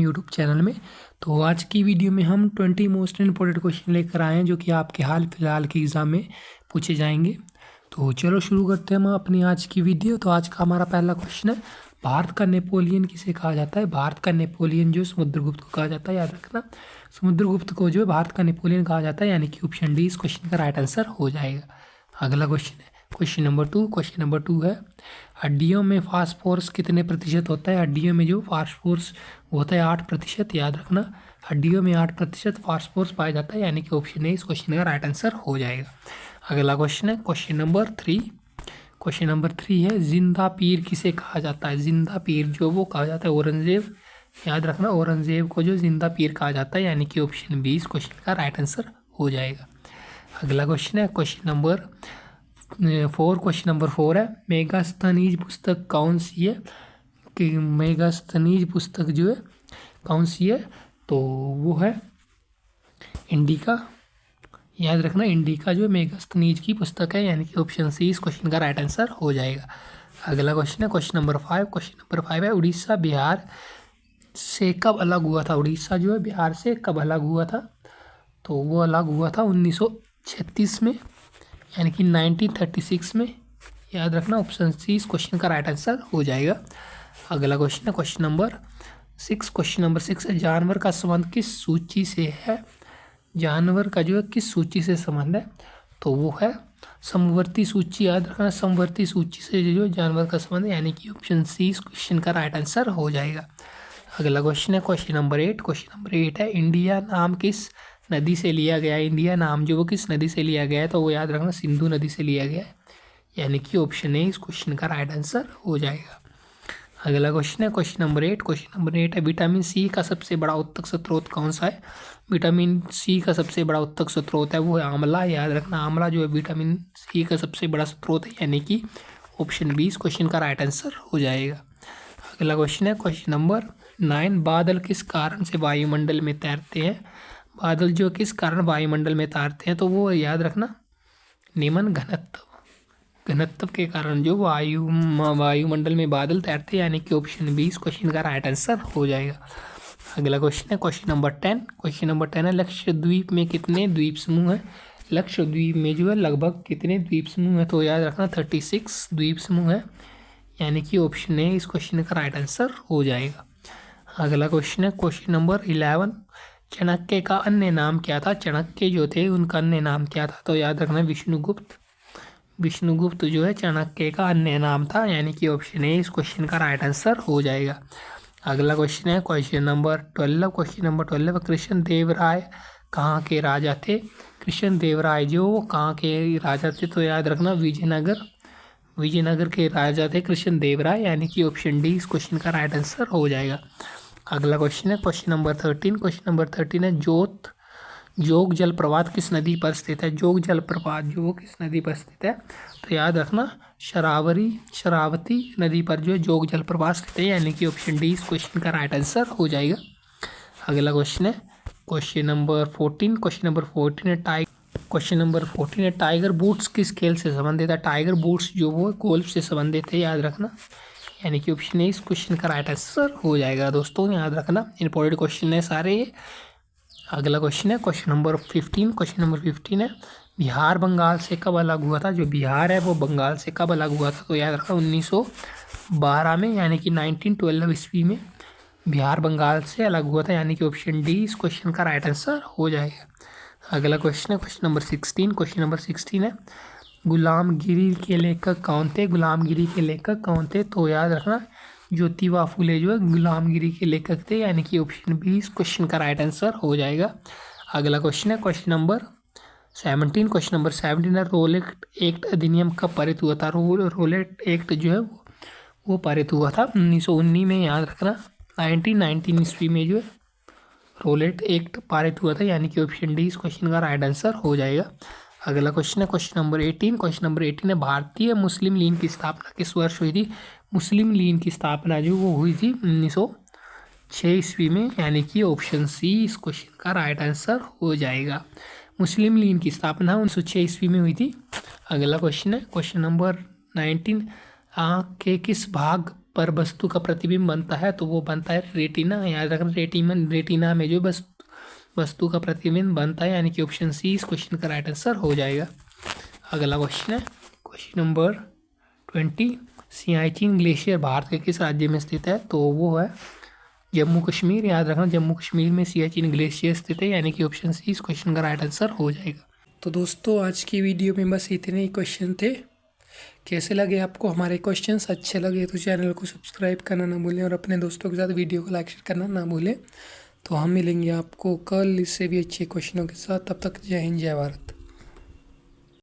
YouTube channel में। तो आज की वीडियो में हम 20 मोस्ट इम्पोर्टेंट क्वेश्चन लेकर आए हैं जो कि आपके हाल फिलहाल के एग्ज़ाम में पूछे जाएंगे। तो चलो शुरू करते हैं हम अपनी आज की वीडियो। तो आज का हमारा पहला क्वेश्चन है, भारत का नेपोलियन किसे कहा जाता है। भारत का नेपोलियन जो समुद्रगुप्त को कहा जाता है, याद रखना समुद्रगुप्त को जो है भारत का नेपोलियन कहा जाता है, यानी कि ऑप्शन डी इस क्वेश्चन का राइट आंसर हो जाएगा। अगला क्वेश्चन है क्वेश्चन नंबर टू है, हड्डियों में फास्फोरस कितने प्रतिशत होता है। हड्डियों में जो फास्फोरस होता है 8%, याद रखना हड्डियों में 8% फास्फोरस पाया जाता है, यानी कि ऑप्शन ए इस क्वेश्चन का राइट आंसर हो जाएगा। अगला क्वेश्चन है क्वेश्चन नंबर थ्री है, जिंदा पीर किसे कहा जाता है। जिंदा पीर जो वो कहा जाता है औरंगजेब, याद रखना औरंगजेब को जो जिंदा पीर कहा जाता है, यानी कि ऑप्शन बी इस क्वेश्चन का राइट आंसर हो जाएगा। अगला क्वेश्चन है क्वेश्चन नंबर फोर है, मेगास्थनीज पुस्तक कौन सी है। कि मेगास्थनीज पुस्तक जो है कौन सी है, तो वो है इंडिका, याद रखना इंडिका जो मेगास्थनीज की पुस्तक है, यानी कि ऑप्शन सी इस क्वेश्चन का राइट आंसर हो जाएगा। अगला क्वेश्चन है क्वेश्चन नंबर फाइव है, उड़ीसा बिहार से कब अलग हुआ था। उड़ीसा जो है बिहार से कब अलग हुआ था, तो वो अलग हुआ था 1936 में, यानी कि 1936 में, याद रखना ऑप्शन सी इस क्वेश्चन का राइट आंसर हो जाएगा। अगला क्वेश्चन है क्वेश्चन नंबर सिक्स है, जानवर का संबंध किस सूची से है। जानवर का जो है किस सूची से संबंध है, तो वो है समवर्ती सूची, याद रखना समवर्ती सूची से जो जानवर का संबंध है, यानी कि ऑप्शन सी इस क्वेश्चन का राइट आंसर हो जाएगा। अगला क्वेश्चन है क्वेश्चन नंबर एट है, इंडिया नाम किस नदी से लिया गया है। इंडिया नाम जो वो किस नदी से लिया गया है, तो वो याद रखना सिंधु नदी से लिया गया है, यानी कि ऑप्शन ए इस क्वेश्चन का राइट आंसर हो जाएगा। अगला क्वेश्चन है क्वेश्चन नंबर एट है, विटामिन सी का सबसे बड़ा उत्तक स्रोत कौन सा है। विटामिन सी का सबसे बड़ा उत्तक स्रोत है वो है आंवला, याद रखना आंवला जो है विटामिन सी का सबसे बड़ा स्रोत है, यानी कि ऑप्शन बी इस क्वेश्चन का राइट आंसर हो जाएगा। अगला क्वेश्चन है क्वेश्चन नंबर 9, बादल किस कारण से वायुमंडल में तैरते हैं। बादल जो किस कारण वायुमंडल में तैरते हैं, तो वो याद रखना निम्न घनत्व के कारण जो वायुमंडल में बादल तैरते हैं, यानी कि ऑप्शन बी इस क्वेश्चन का राइट आंसर हो जाएगा। अगला क्वेश्चन है क्वेश्चन नंबर 10 है, लक्षद्वीप में कितने द्वीप समूह हैं। लक्षद्वीप में जो है लगभग कितने द्वीप समूह हैं, तो याद रखना 36 द्वीप समूह है, यानी कि ऑप्शन ए इस क्वेश्चन का राइट आंसर हो जाएगा। अगला क्वेश्चन है क्वेश्चन नंबर 11, चाणक्य का अन्य नाम क्या था। चाणक्य जो थे उनका अन्य नाम क्या था, तो याद रखना विष्णुगुप्त जो है चाणक्य का अन्य नाम था, यानी कि ऑप्शन ए इस क्वेश्चन का राइट आंसर हो जाएगा। अगला क्वेश्चन है क्वेश्चन नंबर 12, कृष्ण देव राय कहाँ के राजा थे। कृष्ण देव राय जो कहाँ के राजा थे, तो याद रखना विजयनगर के राजा थे कृष्ण देव राय, यानी कि ऑप्शन डी इस क्वेश्चन का राइट आंसर हो जाएगा। अगला क्वेश्चन है क्वेश्चन नंबर 13 है, जोग जलप्रपात किस नदी पर स्थित है। जोग जलप्रपात जो किस नदी पर स्थित है, तो याद रखना शरावती नदी पर जो है जोग जलप्रपात स्थित है, यानी कि ऑप्शन डी इस क्वेश्चन का राइट आंसर हो जाएगा। अगला क्वेश्चन है क्वेश्चन नंबर 14 है, टाइगर बूट्स किस खेल से संबंधित है। टाइगर बूट्स जो वो गोल्फ से संबंधित है, याद रखना, यानी कि ऑप्शन ए इस क्वेश्चन का राइट आंसर हो जाएगा। दोस्तों याद रखना इंपॉर्टेंट क्वेश्चन है सारे ये। अगला क्वेश्चन है क्वेश्चन नंबर 15 है, बिहार बंगाल से कब अलग हुआ था। जो बिहार है वो बंगाल से कब अलग हुआ था, तो याद रखना 1912 में, यानी कि 1912 ईस्वी में बिहार बंगाल से अलग हुआ था, यानी कि ऑप्शन डी इस क्वेश्चन का राइट आंसर हो जाएगा। अगला क्वेश्चन है क्वेश्चन नंबर 16 है, गुलामगिरी के लेखक कौन थे। तो याद रखना ज्योतिबा फुले जो है गुलामगिरी के लेखक थे, यानी कि ऑप्शन बी इस क्वेश्चन का राइट आंसर हो जाएगा। अगला क्वेश्चन है क्वेश्चन नंबर 17 है, रोलेट एक्ट अधिनियम कब पारित हुआ था। रोलेट एक्ट जो है वो पारित हुआ था 1919 में, याद रखना 1919 ईस्वी में जो है रोलेट एक्ट पारित हुआ था, यानी कि ऑप्शन डी इस क्वेश्चन का राइट आंसर हो जाएगा। अगला क्वेश्चन है क्वेश्चन नंबर 18 है, भारतीय मुस्लिम लीग की स्थापना किस वर्ष हुई थी। मुस्लिम लीग की स्थापना जो वो हुई थी 1906 ईस्वी में, यानी कि ऑप्शन सी इस क्वेश्चन का राइट आंसर हो जाएगा। मुस्लिम लीग की स्थापना 1906 ईस्वी में हुई थी। अगला क्वेश्चन है क्वेश्चन नंबर 19, आँख के किस भाग पर वस्तु का प्रतिबिंब बनता है तो वो बनता है रेटिना। याद रखना, रेटिना में जो वस्तु का प्रतिबिंब बनता है, यानी कि ऑप्शन सी इस क्वेश्चन का राइट आंसर हो जाएगा। अगला क्वेश्चन है question number 20। Siachen glacier Bharat के किस राज्य में स्थित है? तो वो है जम्मू कश्मीर। याद रखना, जम्मू कश्मीर में सियाचिन ग्लेशियर स्थित है, यानी कि ऑप्शन सी इस क्वेश्चन का राइट आंसर हो जाएगा। तो दोस्तों आज की वीडियो में बस इतने ही क्वेश्चन थे। कैसे लगे आपको हमारे क्वेश्चंस? अच्छे लगे तो चैनल को सब्सक्राइब करना ना भूलें और अपने दोस्तों के साथ वीडियो को लाइक शेयर करना ना भूलें। तो हम मिलेंगे आपको कल इससे भी अच्छे क्वेश्चनों के साथ। तब तक जय हिंद, जय भारत।